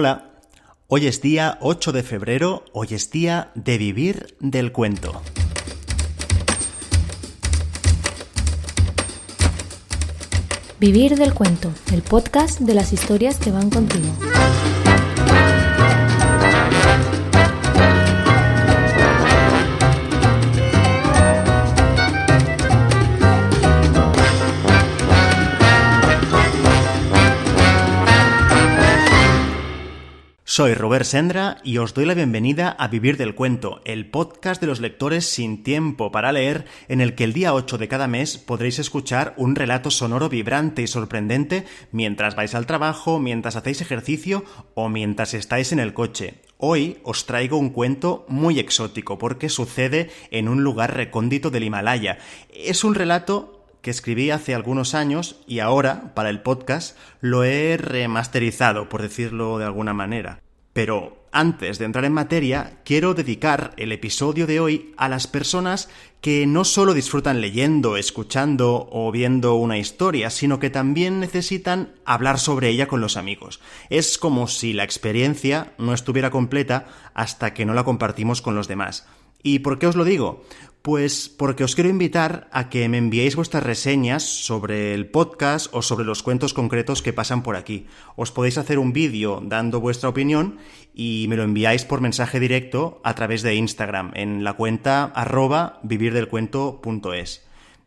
Hola, hoy es día 8 de febrero, hoy es día de vivir del cuento. Vivir del cuento, el podcast de las historias que van contigo. Soy Robert Sendra y os doy la bienvenida a Vivir del Cuento, el podcast de los lectores sin tiempo para leer, en el que el día 8 de cada mes podréis escuchar un relato sonoro vibrante y sorprendente mientras vais al trabajo, mientras hacéis ejercicio o mientras estáis en el coche. Hoy os traigo un cuento muy exótico porque sucede en un lugar recóndito del Himalaya. Es un relato que escribí hace algunos años y ahora, para el podcast, lo he remasterizado, por decirlo de alguna manera. Pero antes de entrar en materia, quiero dedicar el episodio de hoy a las personas que no solo disfrutan leyendo, escuchando o viendo una historia, sino que también necesitan hablar sobre ella con los amigos. Es como si la experiencia no estuviera completa hasta que no la compartimos con los demás. ¿Y por qué os lo digo? Pues porque os quiero invitar a que me enviéis vuestras reseñas sobre el podcast o sobre los cuentos concretos que pasan por aquí. Os podéis hacer un vídeo dando vuestra opinión y me lo enviáis por mensaje directo a través de Instagram, en la cuenta @vivirdelcuento.es.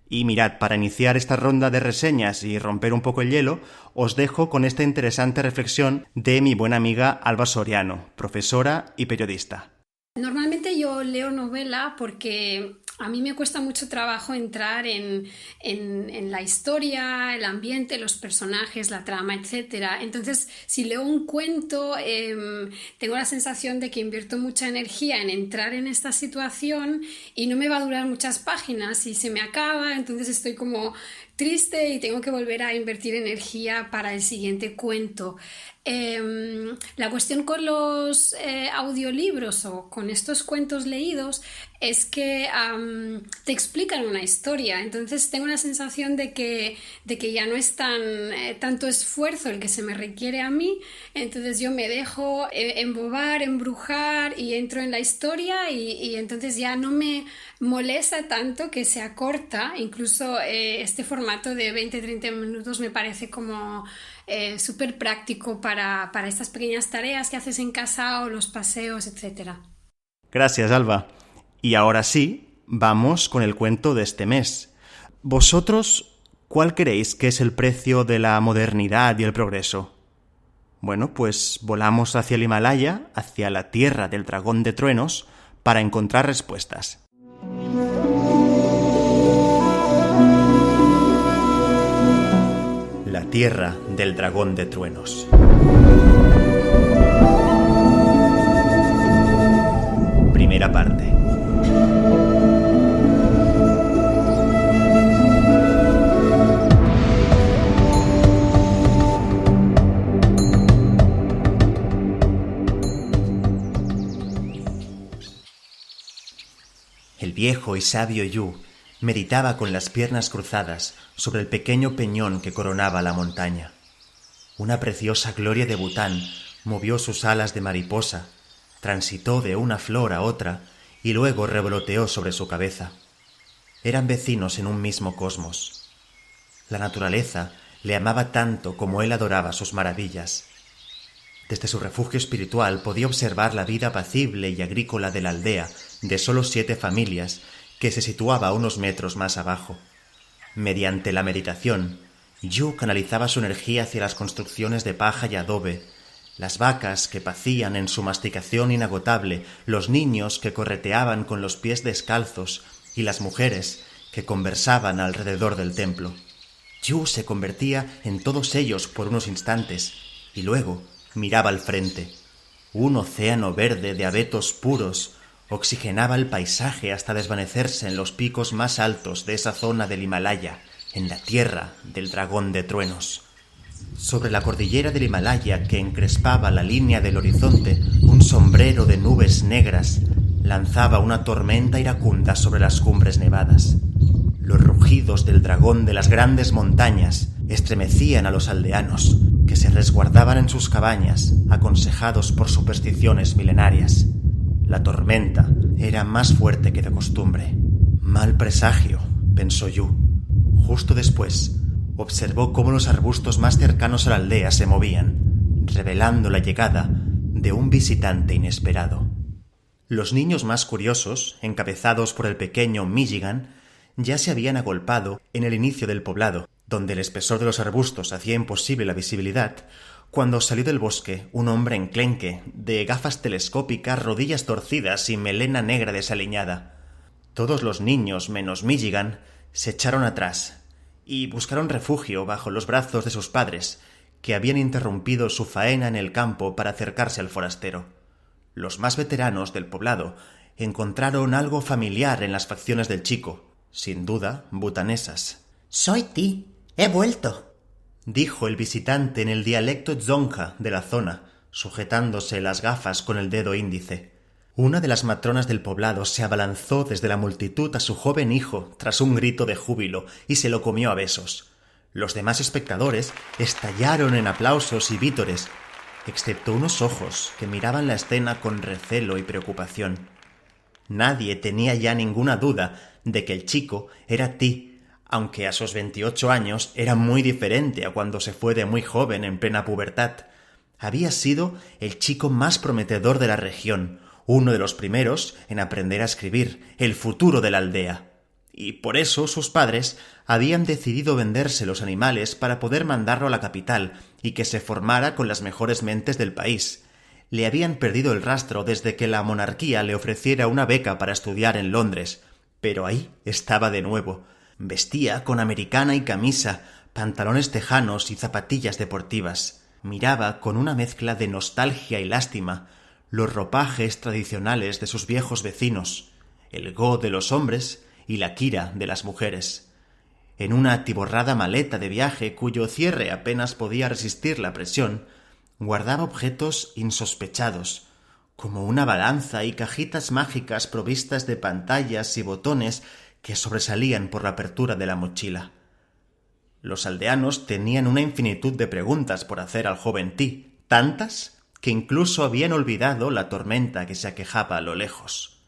Y mirad, para iniciar esta ronda de reseñas y romper un poco el hielo, os dejo con esta interesante reflexión de mi buena amiga Alba Soriano, profesora y periodista. Normalmente yo leo novela porque a mí me cuesta mucho trabajo entrar en la historia, el ambiente, los personajes, la trama, etc. Entonces, si leo un cuento, tengo la sensación de que invierto mucha energía en entrar en esta situación y no me va a durar muchas páginas y se me acaba, entonces estoy como triste y tengo que volver a invertir energía para el siguiente cuento. La cuestión con los audiolibros o con estos cuentos leídos es que te explican una historia, entonces tengo la sensación de que ya no es tanto esfuerzo el que se me requiere a mí, entonces yo me dejo embobar, embrujar y entro en la historia y entonces ya no me molesta tanto que se acorta, incluso este formato de 20-30 minutos me parece como súper práctico para estas pequeñas tareas que haces en casa o los paseos, etc. Gracias, Alba. Y ahora sí, vamos con el cuento de este mes. ¿Vosotros cuál creéis que es el precio de la modernidad y el progreso? Bueno, pues volamos hacia el Himalaya, hacia la tierra del dragón de truenos, para encontrar respuestas. La tierra del dragón de truenos. Primera parte. El viejo y sabio Yu meditaba con las piernas cruzadas sobre el pequeño peñón que coronaba la montaña. Una preciosa gloria de Bután movió sus alas de mariposa, transitó de una flor a otra y luego revoloteó sobre su cabeza. Eran vecinos en un mismo cosmos. La naturaleza le amaba tanto como él adoraba sus maravillas. Desde su refugio espiritual podía observar la vida apacible y agrícola de la aldea de solo 7 familias que se situaba a unos metros más abajo. Mediante la meditación, Yu canalizaba su energía hacia las construcciones de paja y adobe, las vacas que pacían en su masticación inagotable, los niños que correteaban con los pies descalzos y las mujeres que conversaban alrededor del templo. Yu se convertía en todos ellos por unos instantes y luego miraba al frente. Un océano verde de abetos puros oxigenaba el paisaje hasta desvanecerse en los picos más altos de esa zona del Himalaya, en la tierra del dragón de truenos. Sobre la cordillera del Himalaya que encrespaba la línea del horizonte, un sombrero de nubes negras lanzaba una tormenta iracunda sobre las cumbres nevadas. Los rugidos del dragón de las grandes montañas estremecían a los aldeanos, que se resguardaban en sus cabañas, aconsejados por supersticiones milenarias. La tormenta era más fuerte que de costumbre. Mal presagio, pensó Yu. Justo después, observó cómo los arbustos más cercanos a la aldea se movían, revelando la llegada de un visitante inesperado. Los niños más curiosos, encabezados por el pequeño Michigan, ya se habían agolpado en el inicio del poblado, donde el espesor de los arbustos hacía imposible la visibilidad, cuando salió del bosque un hombre enclenque, de gafas telescópicas, rodillas torcidas y melena negra desaliñada. Todos los niños, menos Michigan, se echaron atrás y buscaron refugio bajo los brazos de sus padres, que habían interrumpido su faena en el campo para acercarse al forastero. Los más veteranos del poblado encontraron algo familiar en las facciones del chico, sin duda butanesas. «Soy Ti, he vuelto», dijo el visitante en el dialecto dzongkha de la zona, sujetándose las gafas con el dedo índice. Una de las matronas del poblado se abalanzó desde la multitud a su joven hijo tras un grito de júbilo y se lo comió a besos. Los demás espectadores estallaron en aplausos y vítores, excepto unos ojos que miraban la escena con recelo y preocupación. Nadie tenía ya ninguna duda de que el chico era Ti, aunque a sus 28 años era muy diferente a cuando se fue de muy joven en plena pubertad. Había sido el chico más prometedor de la región, uno de los primeros en aprender a escribir, el futuro de la aldea. Y por eso sus padres habían decidido venderse los animales para poder mandarlo a la capital y que se formara con las mejores mentes del país. Le habían perdido el rastro desde que la monarquía le ofreciera una beca para estudiar en Londres, pero ahí estaba de nuevo. Vestía con americana y camisa, pantalones tejanos y zapatillas deportivas. Miraba con una mezcla de nostalgia y lástima los ropajes tradicionales de sus viejos vecinos, el go de los hombres y la kira de las mujeres. En una atiborrada maleta de viaje cuyo cierre apenas podía resistir la presión, guardaba objetos insospechados, como una balanza y cajitas mágicas provistas de pantallas y botones que sobresalían por la apertura de la mochila. Los aldeanos tenían una infinitud de preguntas por hacer al joven Ti, tantas que incluso habían olvidado la tormenta que se aquejaba a lo lejos.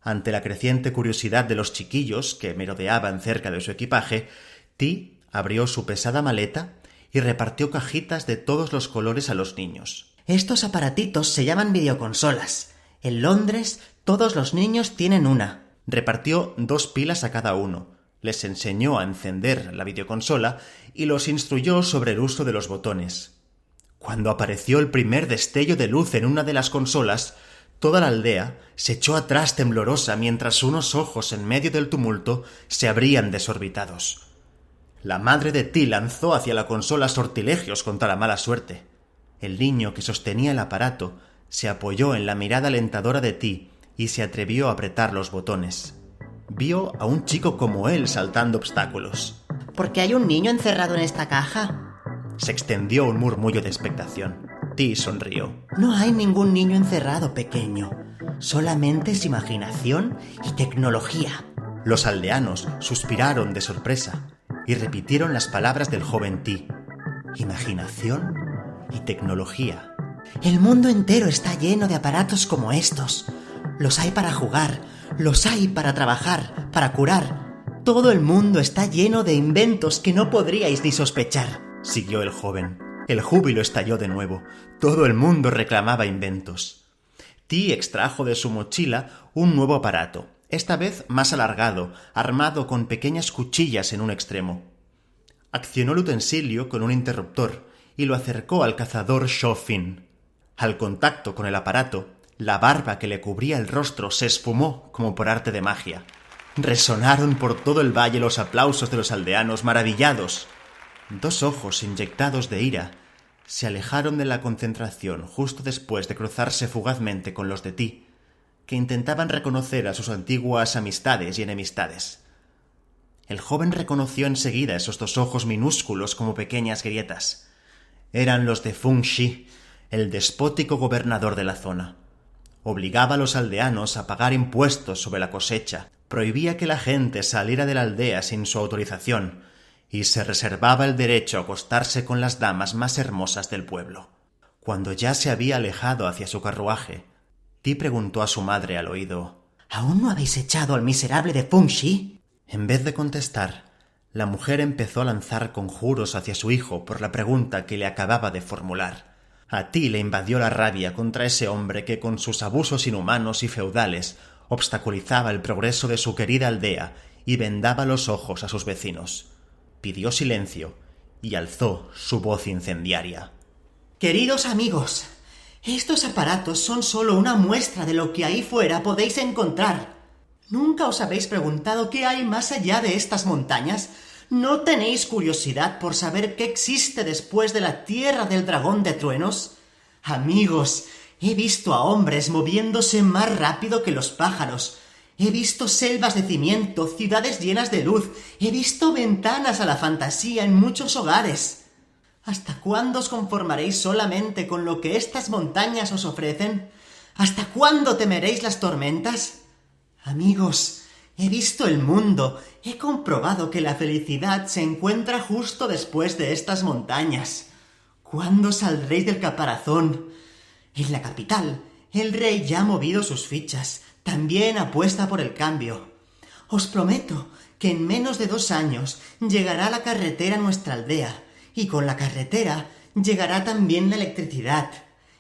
Ante la creciente curiosidad de los chiquillos que merodeaban cerca de su equipaje, Ti abrió su pesada maleta y repartió cajitas de todos los colores a los niños. «Estos aparatitos se llaman videoconsolas. En Londres todos los niños tienen una». Repartió 2 pilas a cada uno, les enseñó a encender la videoconsola y los instruyó sobre el uso de los botones. Cuando apareció el primer destello de luz en una de las consolas, toda la aldea se echó atrás temblorosa mientras unos ojos en medio del tumulto se abrían desorbitados. La madre de Ti lanzó hacia la consola sortilegios contra la mala suerte. El niño que sostenía el aparato se apoyó en la mirada alentadora de Ti y se atrevió a apretar los botones. Vio a un chico como él saltando obstáculos. «¿Por qué hay un niño encerrado en esta caja?» Se extendió un murmullo de expectación. Ti sonrió. «No hay ningún niño encerrado, pequeño. Solamente es imaginación y tecnología». Los aldeanos suspiraron de sorpresa y repitieron las palabras del joven Ti. Imaginación y tecnología. «El mundo entero está lleno de aparatos como estos. Los hay para jugar, los hay para trabajar, para curar. Todo el mundo está lleno de inventos que no podríais ni sospechar», siguió el joven. El júbilo estalló de nuevo. Todo el mundo reclamaba inventos. Ti extrajo de su mochila un nuevo aparato, esta vez más alargado, armado con pequeñas cuchillas en un extremo. Accionó el utensilio con un interruptor y lo acercó al cazador Shofin. Al contacto con el aparato, la barba que le cubría el rostro se esfumó como por arte de magia. Resonaron por todo el valle los aplausos de los aldeanos maravillados. 2 ojos inyectados de ira se alejaron de la concentración justo después de cruzarse fugazmente con los de Ti, que intentaban reconocer a sus antiguas amistades y enemistades. El joven reconoció enseguida esos 2 ojos minúsculos como pequeñas grietas. Eran los de Feng Shi, el despótico gobernador de la zona. Obligaba a los aldeanos a pagar impuestos sobre la cosecha, prohibía que la gente saliera de la aldea sin su autorización y se reservaba el derecho a acostarse con las damas más hermosas del pueblo. Cuando ya se había alejado hacia su carruaje, Ti preguntó a su madre al oído: ¿Aún no habéis echado al miserable de Feng Shi? En vez de contestar, la mujer empezó a lanzar conjuros hacia su hijo por la pregunta que le acababa de formular. A Ti le invadió la rabia contra ese hombre que con sus abusos inhumanos y feudales obstaculizaba el progreso de su querida aldea y vendaba los ojos a sus vecinos. Pidió silencio y alzó su voz incendiaria. Queridos amigos, estos aparatos son solo una muestra de lo que ahí fuera podéis encontrar. ¿Nunca os habéis preguntado qué hay más allá de estas montañas? ¿No tenéis curiosidad por saber qué existe después de la tierra del dragón de truenos? Amigos, he visto a hombres moviéndose más rápido que los pájaros. He visto selvas de cimiento, ciudades llenas de luz. He visto ventanas a la fantasía en muchos hogares. ¿Hasta cuándo os conformaréis solamente con lo que estas montañas os ofrecen? ¿Hasta cuándo temeréis las tormentas? Amigos, he visto el mundo, he comprobado que la felicidad se encuentra justo después de estas montañas. ¿Cuándo saldréis del caparazón? En la capital, el rey ya ha movido sus fichas, también apuesta por el cambio. Os prometo que en menos de 2 años llegará la carretera a nuestra aldea, y con la carretera llegará también la electricidad.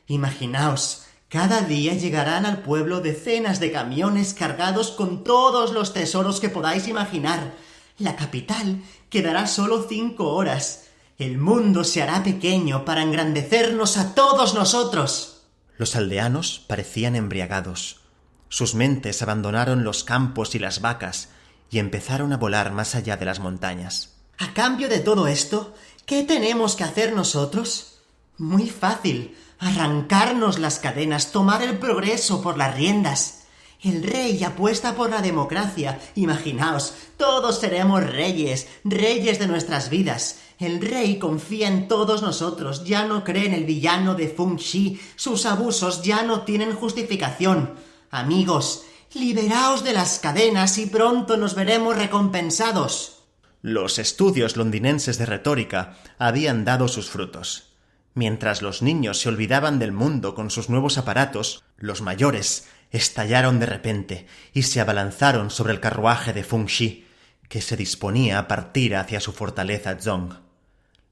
Imaginaos, cada día llegarán al pueblo decenas de camiones cargados con todos los tesoros que podáis imaginar. La capital quedará solo 5 horas. El mundo se hará pequeño para engrandecernos a todos nosotros. Los aldeanos parecían embriagados. Sus mentes abandonaron los campos y las vacas y empezaron a volar más allá de las montañas. A cambio de todo esto, ¿qué tenemos que hacer nosotros? Muy fácil. Arrancarnos las cadenas, tomar el progreso por las riendas. El rey apuesta por la democracia. Imaginaos, todos seremos reyes, reyes de nuestras vidas. El rey confía en todos nosotros, ya no cree en el villano de Feng Shi. Sus abusos ya no tienen justificación. Amigos, liberaos de las cadenas y pronto nos veremos recompensados. Los estudios londinenses de retórica habían dado sus frutos. Mientras los niños se olvidaban del mundo con sus nuevos aparatos, los mayores estallaron de repente y se abalanzaron sobre el carruaje de Feng Shi, que se disponía a partir hacia su fortaleza Zhong.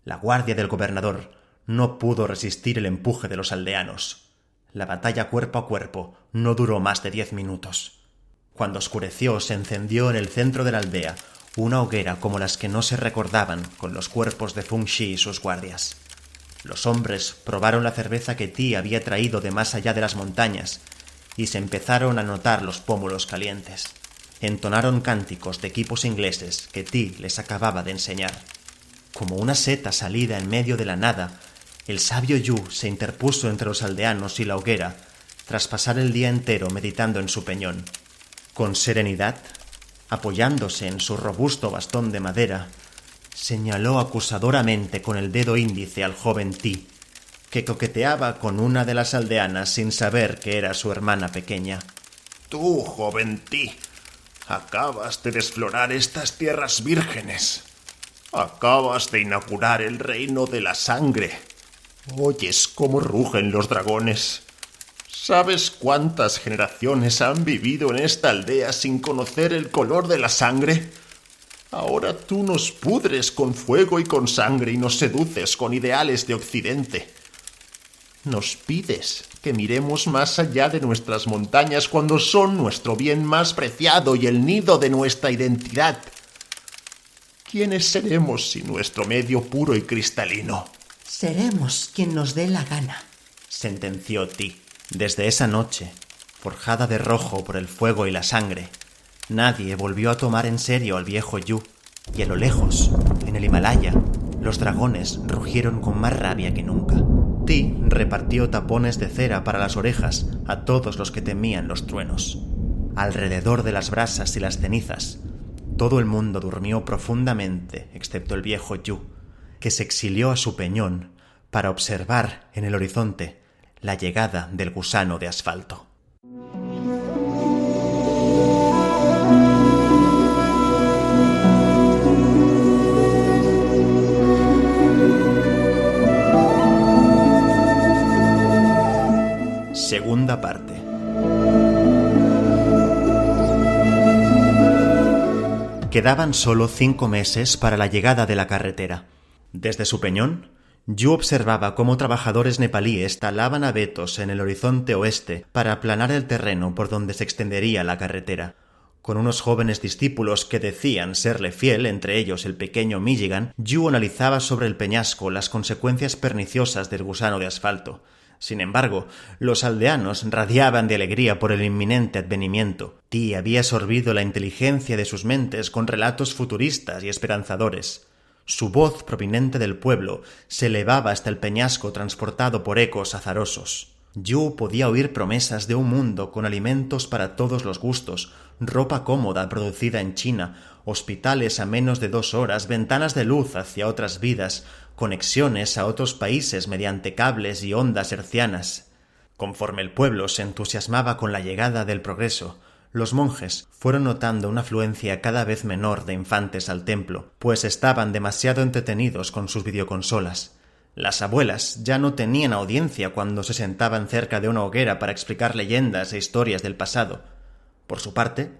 La guardia del gobernador no pudo resistir el empuje de los aldeanos. La batalla cuerpo a cuerpo no duró más de 10 minutos. Cuando oscureció, se encendió en el centro de la aldea una hoguera como las que no se recordaban con los cuerpos de Feng Shi y sus guardias. Los hombres probaron la cerveza que Ti había traído de más allá de las montañas y se empezaron a notar los pómulos calientes. Entonaron cánticos de equipos ingleses que Ti les acababa de enseñar. Como una seta salida en medio de la nada, el sabio Yu se interpuso entre los aldeanos y la hoguera tras pasar el día entero meditando en su peñón. Con serenidad, apoyándose en su robusto bastón de madera, señaló acusadoramente con el dedo índice al joven Ti, que coqueteaba con una de las aldeanas sin saber que era su hermana pequeña. Tú, joven Ti, acabas de desflorar estas tierras vírgenes. Acabas de inaugurar el reino de la sangre. Oyes cómo rugen los dragones. ¿Sabes cuántas generaciones han vivido en esta aldea sin conocer el color de la sangre? Ahora tú nos pudres con fuego y con sangre y nos seduces con ideales de Occidente. Nos pides que miremos más allá de nuestras montañas cuando son nuestro bien más preciado y el nido de nuestra identidad. ¿Quiénes seremos sin nuestro medio puro y cristalino? Seremos quien nos dé la gana, sentenció Ti. Desde esa noche, forjada de rojo por el fuego y la sangre, nadie volvió a tomar en serio al viejo Yu, y a lo lejos, en el Himalaya, los dragones rugieron con más rabia que nunca. Ti repartió tapones de cera para las orejas a todos los que temían los truenos. Alrededor de las brasas y las cenizas, todo el mundo durmió profundamente, excepto el viejo Yu, que se exilió a su peñón para observar en el horizonte la llegada del gusano de asfalto. Segunda parte. Quedaban solo 5 meses para la llegada de la carretera. Desde su peñón, Yu observaba cómo trabajadores nepalíes talaban abetos en el horizonte oeste para aplanar el terreno por donde se extendería la carretera. Con unos jóvenes discípulos que decían serle fiel, entre ellos el pequeño Milligan, Yu analizaba sobre el peñasco las consecuencias perniciosas del gusano de asfalto. Sin embargo, los aldeanos radiaban de alegría por el inminente advenimiento. Ti había sorbido la inteligencia de sus mentes con relatos futuristas y esperanzadores. Su voz proveniente del pueblo se elevaba hasta el peñasco transportado por ecos azarosos. Yu podía oír promesas de un mundo con alimentos para todos los gustos, ropa cómoda producida en China, hospitales a menos de 2 horas, ventanas de luz hacia otras vidas, conexiones a otros países mediante cables y ondas hercianas. Conforme el pueblo se entusiasmaba con la llegada del progreso, los monjes fueron notando una afluencia cada vez menor de infantes al templo, pues estaban demasiado entretenidos con sus videoconsolas. Las abuelas ya no tenían audiencia cuando se sentaban cerca de una hoguera para explicar leyendas e historias del pasado. Por su parte,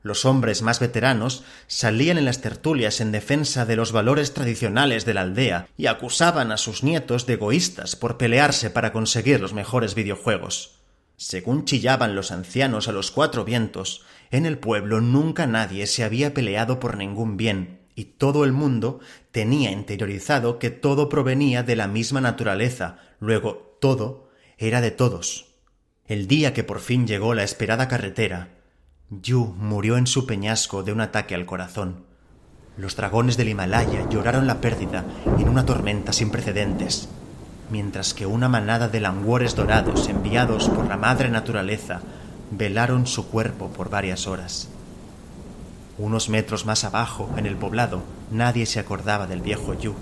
los hombres más veteranos salían en las tertulias en defensa de los valores tradicionales de la aldea y acusaban a sus nietos de egoístas por pelearse para conseguir los mejores videojuegos. Según chillaban los ancianos a los 4 vientos, en el pueblo nunca nadie se había peleado por ningún bien, y todo el mundo tenía interiorizado que todo provenía de la misma naturaleza, luego todo era de todos. El día que por fin llegó la esperada carretera, Yu murió en su peñasco de un ataque al corazón. Los dragones del Himalaya lloraron la pérdida en una tormenta sin precedentes, mientras que una manada de langures dorados enviados por la madre naturaleza velaron su cuerpo por varias horas. Unos metros más abajo, en el poblado, nadie se acordaba del viejo Yu.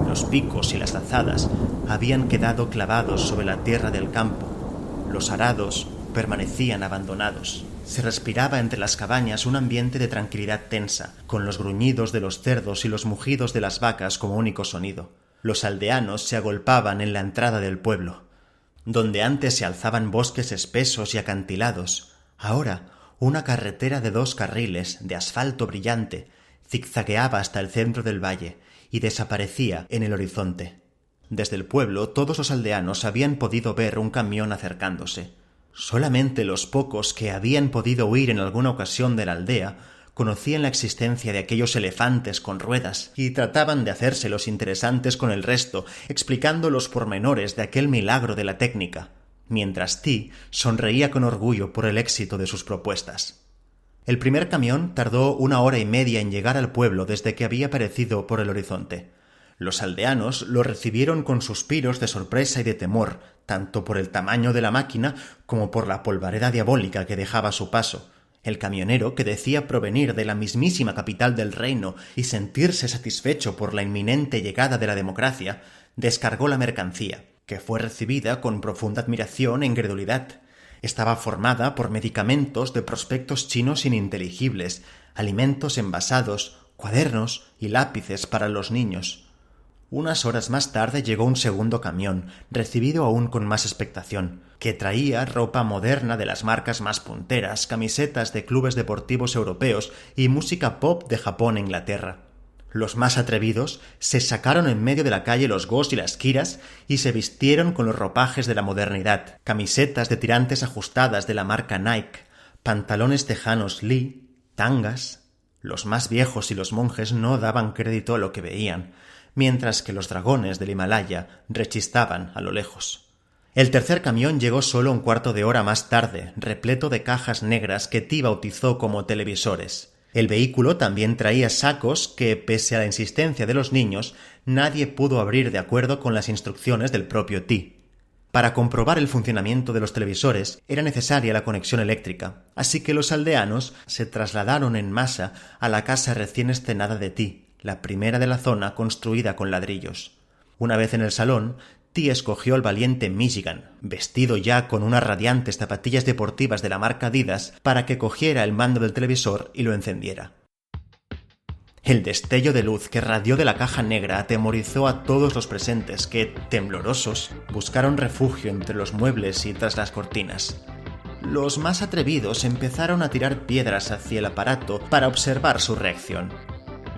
Los picos y las azadas habían quedado clavados sobre la tierra del campo. Los arados permanecían abandonados. Se respiraba entre las cabañas un ambiente de tranquilidad tensa, con los gruñidos de los cerdos y los mugidos de las vacas como único sonido. Los aldeanos se agolpaban en la entrada del pueblo. Donde antes se alzaban bosques espesos y acantilados, ahora una carretera de 2 carriles de asfalto brillante zigzagueaba hasta el centro del valle y desaparecía en el horizonte. Desde el pueblo todos los aldeanos habían podido ver un camión acercándose. Solamente los pocos que habían podido huir en alguna ocasión de la aldea conocían la existencia de aquellos elefantes con ruedas y trataban de hacerse los interesantes con el resto, explicando los pormenores de aquel milagro de la técnica, mientras Ti sonreía con orgullo por el éxito de sus propuestas. El primer camión tardó 1 hora y media en llegar al pueblo desde que había aparecido por el horizonte. Los aldeanos lo recibieron con suspiros de sorpresa y de temor, tanto por el tamaño de la máquina como por la polvareda diabólica que dejaba a su paso. El camionero, que decía provenir de la mismísima capital del reino y sentirse satisfecho por la inminente llegada de la democracia, descargó la mercancía, que fue recibida con profunda admiración e incredulidad. Estaba formada por medicamentos de prospectos chinos ininteligibles, alimentos envasados, cuadernos y lápices para los niños. Unas horas más tarde llegó un segundo camión, recibido aún con más expectación, que traía ropa moderna de las marcas más punteras, camisetas de clubes deportivos europeos y música pop de Japón e Inglaterra. Los más atrevidos se sacaron en medio de la calle los gos y las kiras y se vistieron con los ropajes de la modernidad, camisetas de tirantes ajustadas de la marca Nike, pantalones tejanos Lee, tangas. Los más viejos y los monjes no daban crédito a lo que veían, mientras que los dragones del Himalaya rechistaban a lo lejos. El tercer camión llegó solo 1/4 de hora más tarde, repleto de cajas negras que Ti bautizó como televisores. El vehículo también traía sacos que, pese a la insistencia de los niños, nadie pudo abrir de acuerdo con las instrucciones del propio Ti. Para comprobar el funcionamiento de los televisores era necesaria la conexión eléctrica, así que los aldeanos se trasladaron en masa a la casa recién estrenada de Ti, la primera de la zona construida con ladrillos. Una vez en el salón, Ti escogió al valiente Michigan, vestido ya con unas radiantes zapatillas deportivas de la marca Adidas, para que cogiera el mando del televisor y lo encendiera. El destello de luz que radió de la caja negra atemorizó a todos los presentes que, temblorosos, buscaron refugio entre los muebles y tras las cortinas. Los más atrevidos empezaron a tirar piedras hacia el aparato para observar su reacción.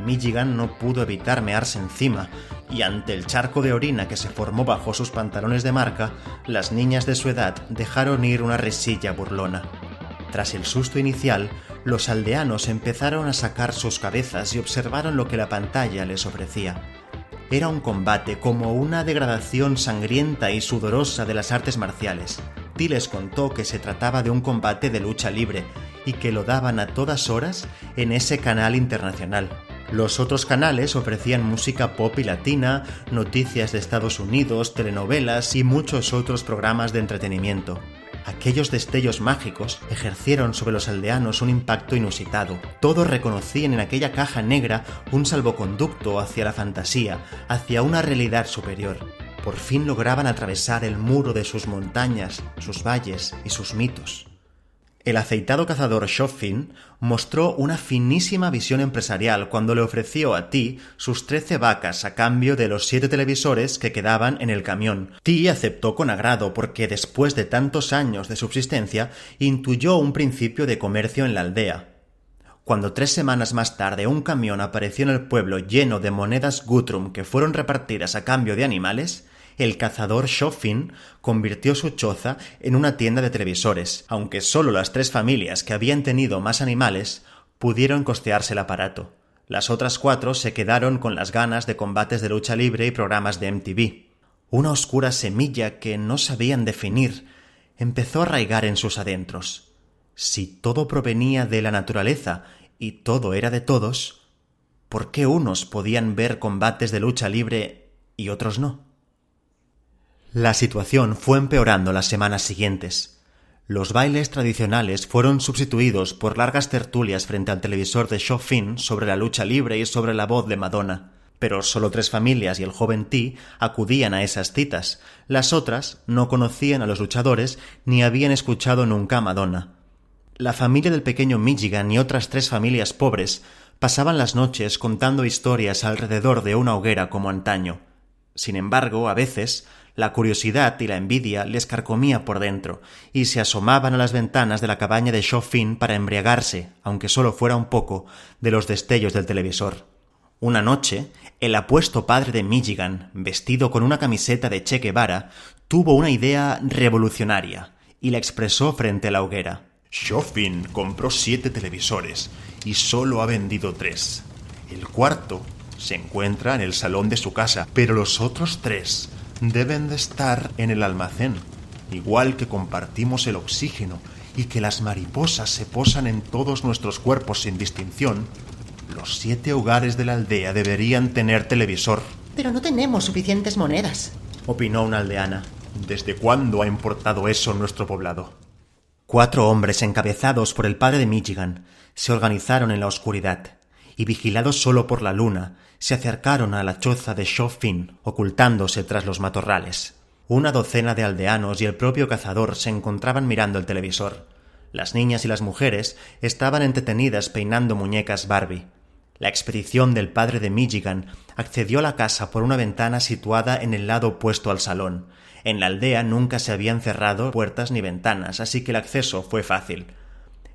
Midgigan no pudo evitar mearse encima, y ante el charco de orina que se formó bajo sus pantalones de marca, las niñas de su edad dejaron ir una risilla burlona. Tras el susto inicial, los aldeanos empezaron a sacar sus cabezas y observaron lo que la pantalla les ofrecía. Era un combate como una degradación sangrienta y sudorosa de las artes marciales. Ti les contó que se trataba de un combate de lucha libre y que lo daban a todas horas en ese canal internacional. Los otros canales ofrecían música pop y latina, noticias de Estados Unidos, telenovelas y muchos otros programas de entretenimiento. Aquellos destellos mágicos ejercieron sobre los aldeanos un impacto inusitado. Todos reconocían en aquella caja negra un salvoconducto hacia la fantasía, hacia una realidad superior. Por fin lograban atravesar el muro de sus montañas, sus valles y sus mitos. El aceitado cazador Chopin mostró una finísima visión empresarial cuando le ofreció a Ti sus 13 vacas a cambio de los 7 televisores que quedaban en el camión. Ti aceptó con agrado porque después de tantos años de subsistencia intuyó un principio de comercio en la aldea. Cuando 3 semanas más tarde un camión apareció en el pueblo lleno de monedas Guthrum que fueron repartidas a cambio de animales, el cazador Chopin convirtió su choza en una tienda de televisores, aunque solo las 3 familias que habían tenido más animales pudieron costearse el aparato. Las otras 4 se quedaron con las ganas de combates de lucha libre y programas de MTV. Una oscura semilla que no sabían definir empezó a arraigar en sus adentros. Si todo provenía de la naturaleza y todo era de todos, ¿por qué unos podían ver combates de lucha libre y otros no? La situación fue empeorando las semanas siguientes. Los bailes tradicionales fueron sustituidos por largas tertulias frente al televisor de Chopin sobre la lucha libre y sobre la voz de Madonna. Pero solo 3 familias y el joven Ti acudían a esas citas. Las otras no conocían a los luchadores ni habían escuchado nunca a Madonna. La familia del pequeño Midgigan y otras 3 familias pobres pasaban las noches contando historias alrededor de una hoguera como antaño. Sin embargo, a veces, la curiosidad y la envidia les carcomía por dentro, y se asomaban a las ventanas de la cabaña de Chopin para embriagarse, aunque solo fuera un poco, de los destellos del televisor. Una noche, el apuesto padre de Midgigan, vestido con una camiseta de Che Guevara, tuvo una idea revolucionaria, y la expresó frente a la hoguera. Chopin compró 7 televisores y solo ha vendido 3. El cuarto se encuentra en el salón de su casa, pero los otros 3 deben de estar en el almacén. Igual que compartimos el oxígeno y que las mariposas se posan en todos nuestros cuerpos sin distinción, los 7 hogares de la aldea deberían tener televisor. Pero no tenemos suficientes monedas, opinó una aldeana. ¿Desde cuándo ha importado eso en nuestro poblado? 4 hombres encabezados por el padre de Midgigan se organizaron en la oscuridad y, vigilados solo por la luna, se acercaron a la choza de Chopin, ocultándose tras los matorrales. Una docena de aldeanos y el propio cazador se encontraban mirando el televisor. Las niñas y las mujeres estaban entretenidas peinando muñecas Barbie. La expedición del padre de Midgigan accedió a la casa por una ventana situada en el lado opuesto al salón. En la aldea nunca se habían cerrado puertas ni ventanas, así que el acceso fue fácil.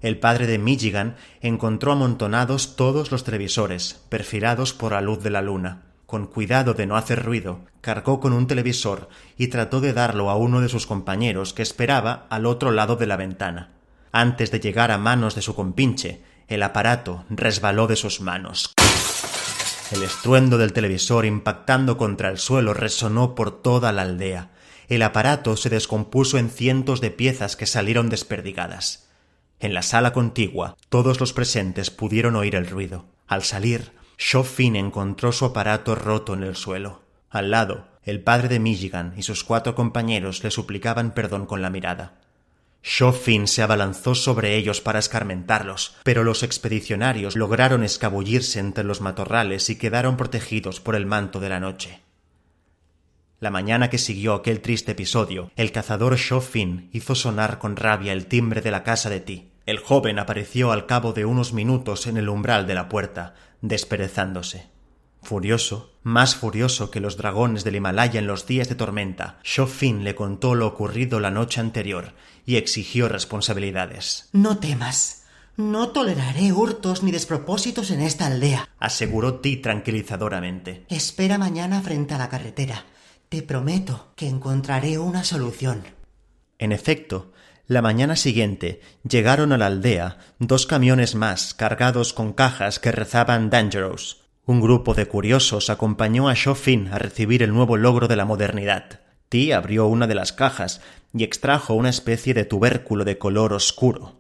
El padre de Midgigan encontró amontonados todos los televisores, perfilados por la luz de la luna. Con cuidado de no hacer ruido, cargó con un televisor y trató de darlo a uno de sus compañeros que esperaba al otro lado de la ventana. Antes de llegar a manos de su compinche, el aparato resbaló de sus manos. El estruendo del televisor impactando contra el suelo resonó por toda la aldea. El aparato se descompuso en cientos de piezas que salieron desperdigadas. En la sala contigua, todos los presentes pudieron oír el ruido. Al salir, Chopin encontró su aparato roto en el suelo. Al lado, el padre de Midgigan y sus 4 compañeros le suplicaban perdón con la mirada. Chopin se abalanzó sobre ellos para escarmentarlos, pero los expedicionarios lograron escabullirse entre los matorrales y quedaron protegidos por el manto de la noche. La mañana que siguió aquel triste episodio, el cazador Chopin hizo sonar con rabia el timbre de la casa de Ti. El joven apareció al cabo de unos minutos en el umbral de la puerta, desperezándose. Furioso, más furioso que los dragones del Himalaya en los días de tormenta, Shofin le contó lo ocurrido la noche anterior y exigió responsabilidades. No temas. No toleraré hurtos ni despropósitos en esta aldea, aseguró Ti tranquilizadoramente. Espera mañana frente a la carretera. Te prometo que encontraré una solución. En efecto, la mañana siguiente llegaron a la aldea 2 camiones más cargados con cajas que rezaban Dangerous. Un grupo de curiosos acompañó a Shofin a recibir el nuevo logro de la modernidad. Ti abrió una de las cajas y extrajo una especie de tubérculo de color oscuro.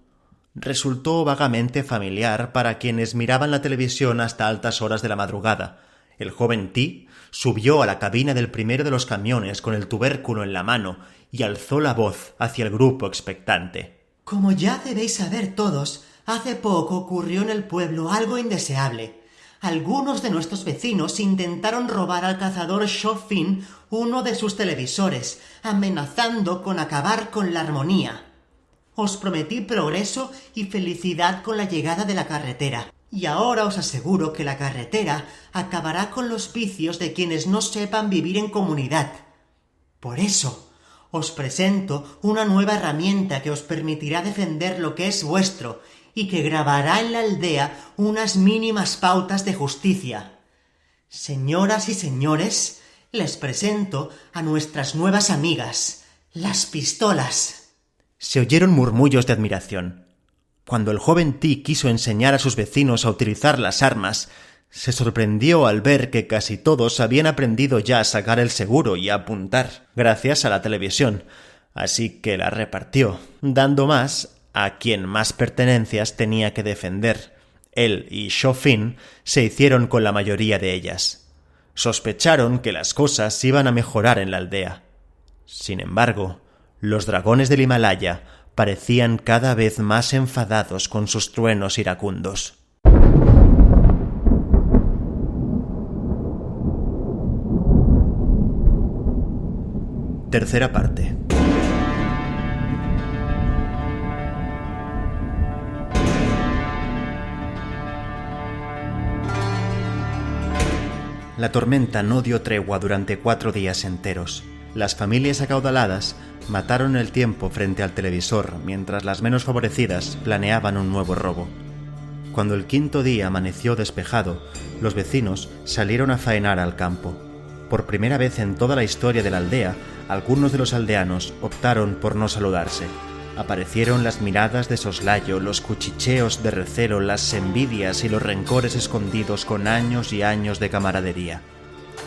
Resultó vagamente familiar para quienes miraban la televisión hasta altas horas de la madrugada. El joven Ti subió a la cabina del primero de los camiones con el tubérculo en la mano y alzó la voz hacia el grupo expectante. Como ya debéis saber todos, hace poco ocurrió en el pueblo algo indeseable. Algunos de nuestros vecinos intentaron robar al cazador Shofin uno de sus televisores, amenazando con acabar con la armonía. Os prometí progreso y felicidad con la llegada de la carretera, y ahora os aseguro que la carretera acabará con los vicios de quienes no sepan vivir en comunidad. Por eso, os presento una nueva herramienta que os permitirá defender lo que es vuestro y que grabará en la aldea unas mínimas pautas de justicia. Señoras y señores, les presento a nuestras nuevas amigas, las pistolas. Se oyeron murmullos de admiración. Cuando el joven Ti quiso enseñar a sus vecinos a utilizar las armas, se sorprendió al ver que casi todos habían aprendido ya a sacar el seguro y a apuntar, gracias a la televisión, así que la repartió, dando más a quien más pertenencias tenía que defender. Él y Shofin se hicieron con la mayoría de ellas. Sospecharon que las cosas iban a mejorar en la aldea. Sin embargo, los dragones del Himalaya parecían cada vez más enfadados con sus truenos iracundos. Tercera parte. La tormenta no dio tregua durante 4 días enteros. Las familias acaudaladas mataron el tiempo frente al televisor mientras las menos favorecidas planeaban un nuevo robo. Cuando el 5.º día amaneció despejado, los vecinos salieron a faenar al campo. Por primera vez en toda la historia de la aldea, algunos de los aldeanos optaron por no saludarse. Aparecieron las miradas de soslayo, los cuchicheos de recelo, las envidias y los rencores escondidos con años y años de camaradería.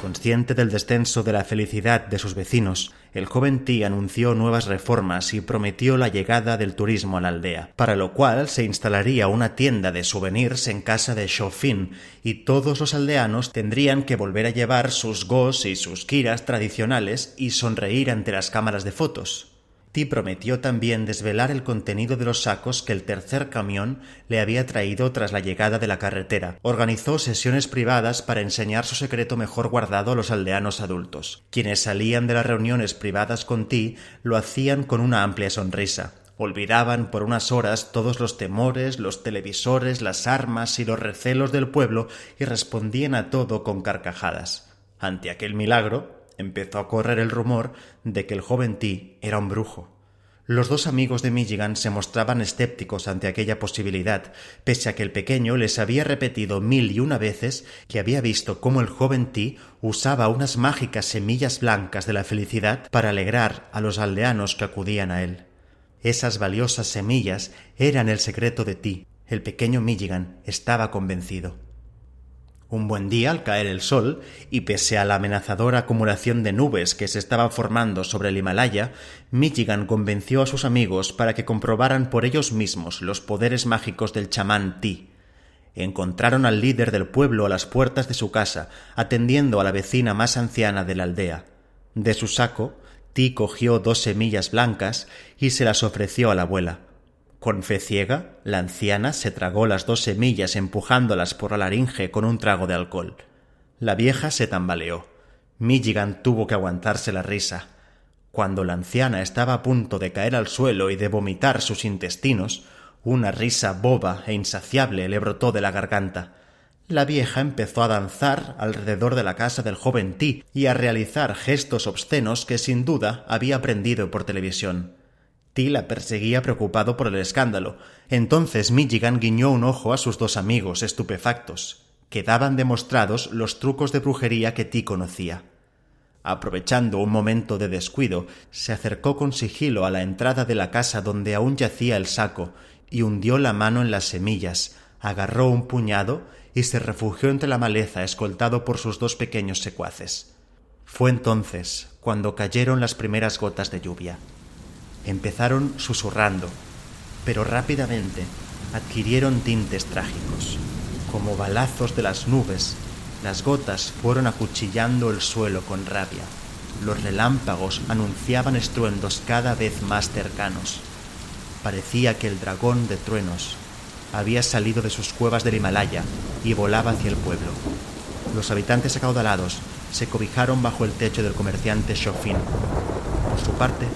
Consciente del descenso de la felicidad de sus vecinos, el joven Ti anunció nuevas reformas y prometió la llegada del turismo a la aldea, para lo cual se instalaría una tienda de souvenirs en casa de Shofin y todos los aldeanos tendrían que volver a llevar sus gos y sus kiras tradicionales y sonreír ante las cámaras de fotos. Ti prometió también desvelar el contenido de los sacos que el tercer camión le había traído tras la llegada de la carretera. Organizó sesiones privadas para enseñar su secreto mejor guardado a los aldeanos adultos. Quienes salían de las reuniones privadas con Ti lo hacían con una amplia sonrisa. Olvidaban por unas horas todos los temores, los televisores, las armas y los recelos del pueblo y respondían a todo con carcajadas. Ante aquel milagro, empezó a correr el rumor de que el joven Ti era un brujo. Los 2 amigos de Michigan se mostraban escépticos ante aquella posibilidad, pese a que el pequeño les había repetido 1001 veces que había visto cómo el joven Ti usaba unas mágicas semillas blancas de la felicidad para alegrar a los aldeanos que acudían a él. Esas valiosas semillas eran el secreto de Ti. El pequeño Michigan estaba convencido. Un buen día, al caer el sol, y pese a la amenazadora acumulación de nubes que se estaba formando sobre el Himalaya, Michigan convenció a sus amigos para que comprobaran por ellos mismos los poderes mágicos del chamán Ti. Encontraron al líder del pueblo a las puertas de su casa, atendiendo a la vecina más anciana de la aldea. De su saco, Ti cogió 2 semillas blancas y se las ofreció a la abuela. Con fe ciega, la anciana se tragó las 2 semillas empujándolas por la laringe con un trago de alcohol. La vieja se tambaleó. Michigan tuvo que aguantarse la risa. Cuando la anciana estaba a punto de caer al suelo y de vomitar sus intestinos, una risa boba e insaciable le brotó de la garganta. La vieja empezó a danzar alrededor de la casa del joven Ti y a realizar gestos obscenos que sin duda había aprendido por televisión. Ti la perseguía preocupado por el escándalo. Entonces Midgigant guiñó un ojo a sus dos amigos estupefactos. Quedaban demostrados los trucos de brujería que Ti conocía. Aprovechando un momento de descuido, se acercó con sigilo a la entrada de la casa donde aún yacía el saco y hundió la mano en las semillas, agarró un puñado y se refugió entre la maleza escoltado por sus dos pequeños secuaces. Fue entonces cuando cayeron las primeras gotas de lluvia. Empezaron susurrando, pero rápidamente adquirieron tintes trágicos. Como balazos de las nubes, las gotas fueron acuchillando el suelo con rabia. Los relámpagos anunciaban estruendos cada vez más cercanos. Parecía que el dragón de truenos había salido de sus cuevas del Himalaya y volaba hacia el pueblo. Los habitantes acaudalados se cobijaron bajo el techo del comerciante Shofin. Por su parte,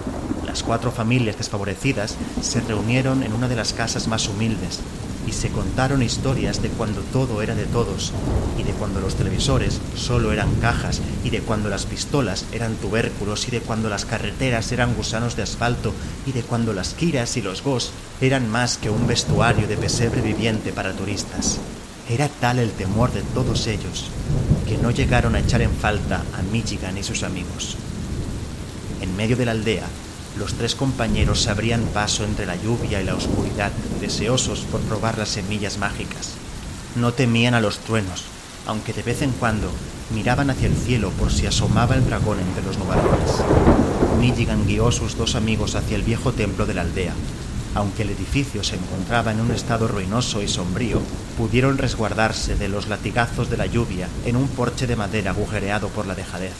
las 4 familias desfavorecidas se reunieron en una de las casas más humildes y se contaron historias de cuando todo era de todos, y de cuando los televisores solo eran cajas, y de cuando las pistolas eran tubérculos, y de cuando las carreteras eran gusanos de asfalto, y de cuando las kiras y los gos eran más que un vestuario de pesebre viviente para turistas. Era tal el temor de todos ellos que no llegaron a echar en falta a Midgigant y sus amigos. En medio de la aldea, los 3 compañeros se abrían paso entre la lluvia y la oscuridad, deseosos por probar las semillas mágicas. No temían a los truenos, aunque de vez en cuando miraban hacia el cielo por si asomaba el dragón entre los nubarrones. Midgigant guió a sus 2 amigos hacia el viejo templo de la aldea. Aunque el edificio se encontraba en un estado ruinoso y sombrío, pudieron resguardarse de los latigazos de la lluvia en un porche de madera agujereado por la dejadez.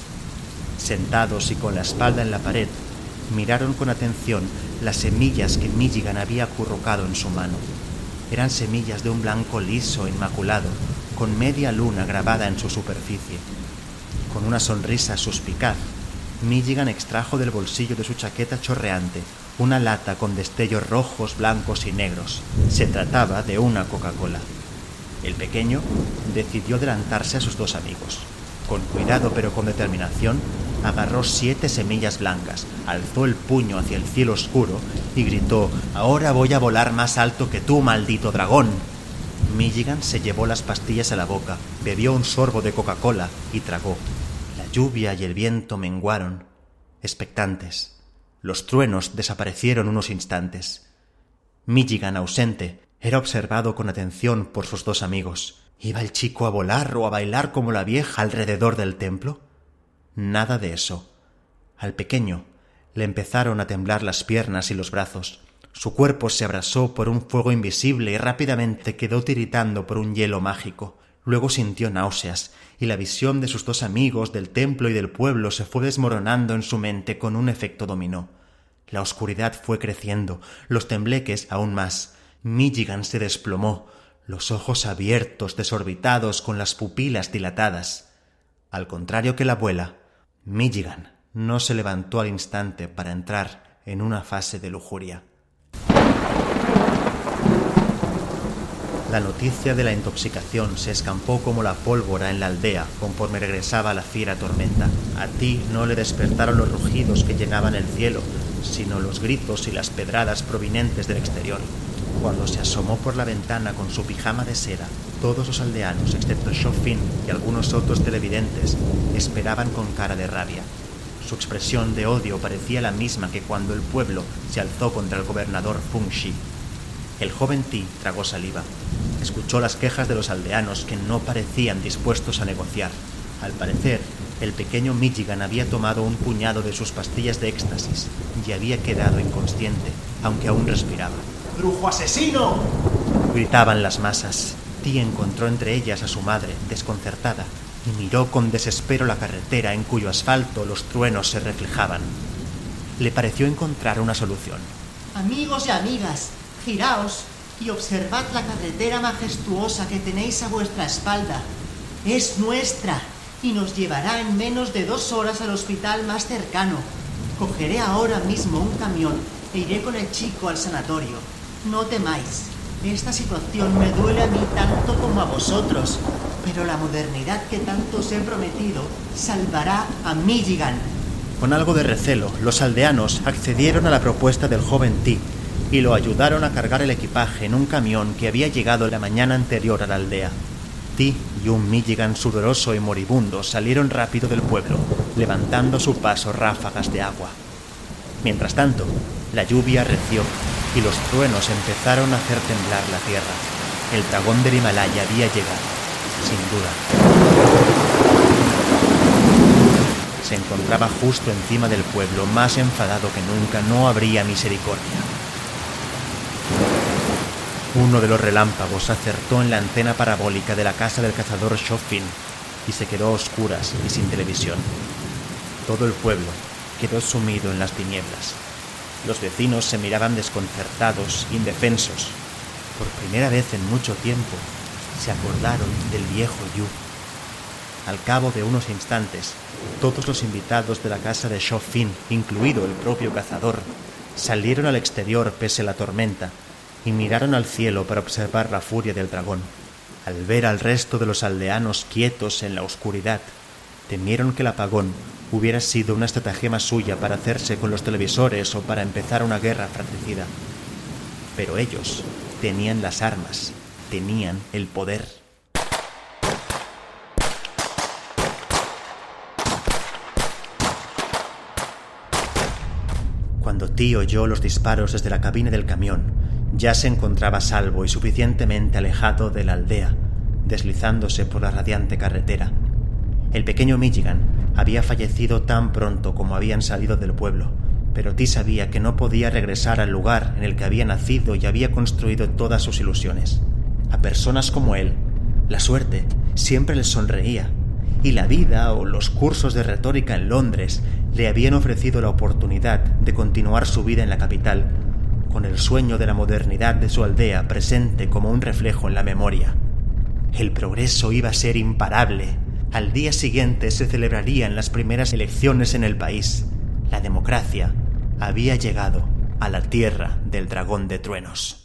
Sentados y con la espalda en la pared, miraron con atención las semillas que Midgigant había acurrucado en su mano. Eran semillas de un blanco liso e inmaculado, con media luna grabada en su superficie. Con una sonrisa suspicaz, Midgigant extrajo del bolsillo de su chaqueta chorreante una lata con destellos rojos, blancos y negros. Se trataba de una Coca-Cola. El pequeño decidió adelantarse a sus 2 amigos. Con cuidado pero con determinación, agarró 7 semillas blancas, alzó el puño hacia el cielo oscuro y gritó: «Ahora voy a volar más alto que tú, maldito dragón». Midgigant se llevó las pastillas a la boca, bebió un sorbo de Coca-Cola y tragó. La lluvia y el viento menguaron, expectantes. Los truenos desaparecieron unos instantes. Midgigant, ausente, era observado con atención por sus 2 amigos. ¿Iba el chico a volar o a bailar como la vieja alrededor del templo? Nada de eso. Al pequeño le empezaron a temblar las piernas y los brazos. Su cuerpo se abrasó por un fuego invisible y rápidamente quedó tiritando por un hielo mágico. Luego sintió náuseas y la visión de sus 2 amigos, del templo y del pueblo se fue desmoronando en su mente con un efecto dominó. La oscuridad fue creciendo, los tembleques aún más. Midgigant se desplomó, los ojos abiertos, desorbitados, con las pupilas dilatadas. Al contrario que la abuela, Midgigant no se levantó al instante para entrar en una fase de lujuria. La noticia de la intoxicación se escampó como la pólvora en la aldea conforme regresaba la fiera tormenta. A Ti no le despertaron los rugidos que llenaban el cielo, sino los gritos y las pedradas provenientes del exterior. Cuando se asomó por la ventana con su pijama de seda, todos los aldeanos, excepto Shofin y algunos otros televidentes, esperaban con cara de rabia. Su expresión de odio parecía la misma que cuando el pueblo se alzó contra el gobernador Feng Shi. El joven Ti tragó saliva. Escuchó las quejas de los aldeanos que no parecían dispuestos a negociar. Al parecer, el pequeño Midgigant había tomado un puñado de sus pastillas de éxtasis y había quedado inconsciente, aunque aún respiraba. ¡Brujo asesino!, gritaban las masas. Ti encontró entre ellas a su madre, desconcertada, y miró con desespero la carretera en cuyo asfalto los truenos se reflejaban. Le pareció encontrar una solución. Amigos y amigas, giraos y observad la carretera majestuosa que tenéis a vuestra espalda. Es nuestra y nos llevará en menos de 2 horas al hospital más cercano. Cogeré ahora mismo un camión e iré con el chico al sanatorio. No temáis. Esta situación me duele a mí tanto como a vosotros, pero la modernidad que tanto os he prometido salvará a Michigan. Con algo de recelo, los aldeanos accedieron a la propuesta del joven T y lo ayudaron a cargar el equipaje en un camión que había llegado la mañana anterior a la aldea. T y un Michigan sudoroso y moribundo salieron rápido del pueblo, levantando a su paso ráfagas de agua. Mientras tanto, la lluvia arreció y los truenos empezaron a hacer temblar la tierra. El dragón del Himalaya había llegado, sin duda. Se encontraba justo encima del pueblo, más enfadado que nunca. No habría misericordia. Uno de los relámpagos acertó en la antena parabólica de la casa del cazador Chofin y se quedó a oscuras y sin televisión. Todo el pueblo quedó sumido en las tinieblas. Los vecinos se miraban desconcertados, indefensos. Por primera vez en mucho tiempo, se acordaron del viejo Yu. Al cabo de unos instantes, todos los invitados de la casa de Chofin, incluido el propio cazador, salieron al exterior pese a la tormenta y miraron al cielo para observar la furia del dragón. Al ver al resto de los aldeanos quietos en la oscuridad, temieron que el apagón hubiera sido una estratagema suya para hacerse con los televisores o para empezar una guerra fratricida. Pero ellos tenían las armas, tenían el poder. Cuando T oyó los disparos desde la cabina del camión, ya se encontraba a salvo y suficientemente alejado de la aldea, deslizándose por la radiante carretera. El pequeño Michigan había fallecido tan pronto como habían salido del pueblo, pero T sabía que no podía regresar al lugar en el que había nacido y había construido todas sus ilusiones. A personas como él, la suerte siempre les sonreía, y la vida o los cursos de retórica en Londres le habían ofrecido la oportunidad de continuar su vida en la capital, con el sueño de la modernidad de su aldea presente como un reflejo en la memoria. El progreso iba a ser imparable. Al día siguiente se celebrarían las primeras elecciones en el país. La democracia había llegado a la tierra del dragón de truenos.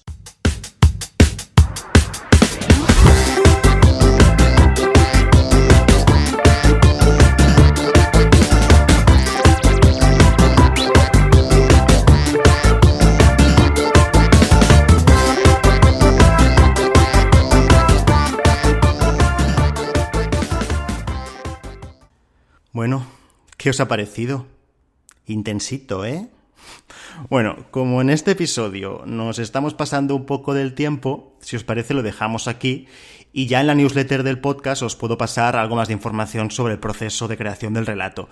Bueno, ¿qué os ha parecido? Intensito, ¿eh? Bueno, como en este episodio nos estamos pasando un poco del tiempo, si os parece lo dejamos aquí y ya en la newsletter del podcast os puedo pasar algo más de información sobre el proceso de creación del relato.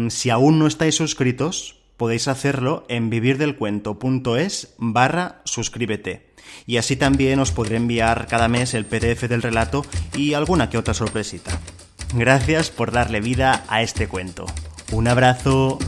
Si aún no estáis suscritos, podéis hacerlo en vivirdelcuento.es/suscríbete. Y así también os podré enviar cada mes el PDF del relato y alguna que otra sorpresita. Gracias por darle vida a este cuento. Un abrazo.